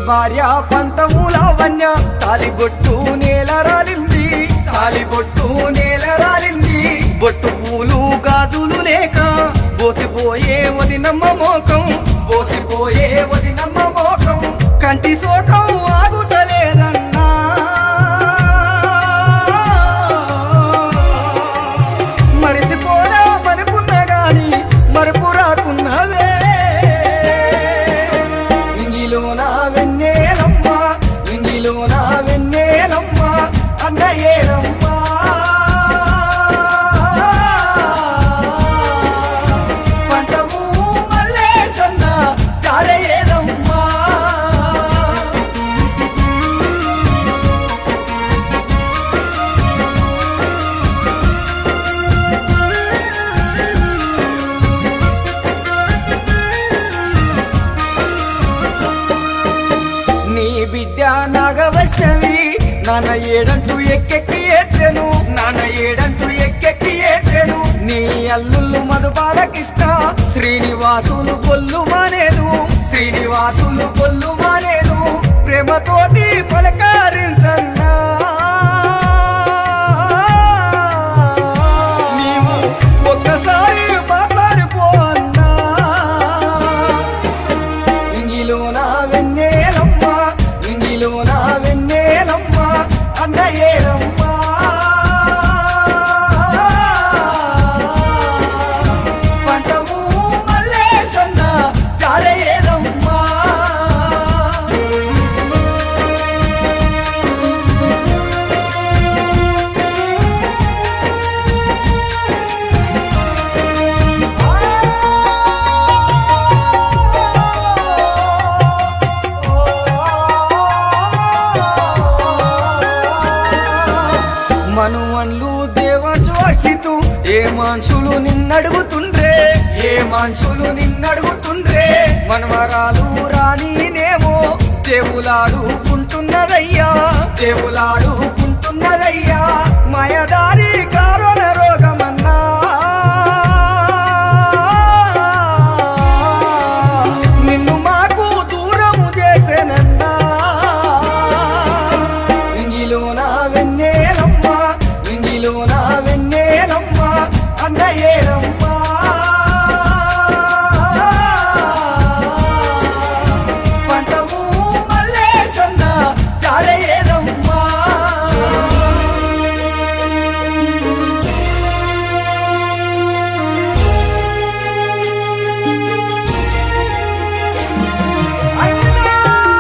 భార్య పంతముల వన్య తాలిబొట్టు నేల రాలింది, తాలిబొట్టు నేల రాలింది. బొట్టు పూలు గాజులు లేక బోసిపోయే వదినమ్మ మోకం, బోసిపోయే వదినమ్మ మోకం. కంటి శోకం ఆగుతలేదన్నా, మరిసిపోదా మనుకున్నా గాని మరుపు రాకున్నవే. నింగిలోన వెన్నెలమ్మ, నింగిలోన వెన్నెలమ్మ అన్నయ్యేలమ్మా. పంటము మల్లేసన్న చాలయ్యేలమ్మా. నీ బిడ్డ నాగవైష్ణవి నాన్న ఏడంటూ ఎక్కెక్కి ఏడ్చెను, నాన్న ఏడంటూ ఎక్కెక్కి ఏడ్చెను. నీ అల్లుళ్ళు మధుబాలకృష్ణ శ్రీనివాసులు కొల్లు మానేను, శ్రీనివాసులు కొల్లు మానేను. ప్రేమతోటి పలకరించన్నా నీవు ఒక్కసారి మాట్లాడిపో అన్నా. నింగిలోన వెన్నెలమ్మ, నింగిలోన వెన్నెలమ్మ అన్నయ్యేలమ్మా. పంటము మల్లేసన్న చాలయ్యేలమ్మా. మనుమన్లు దేవాంశు అర్చితు ఏ మనుషులు నిన్నడుగుతుండ్రే, ఏ మనుషులు నిన్నడుగుతుండ్రే. మనవరాలు రానినేమో దేవులాడుకుంటున్నదయ్యా, దేవులాడుకుంటున్నదయ్యా. మాయదా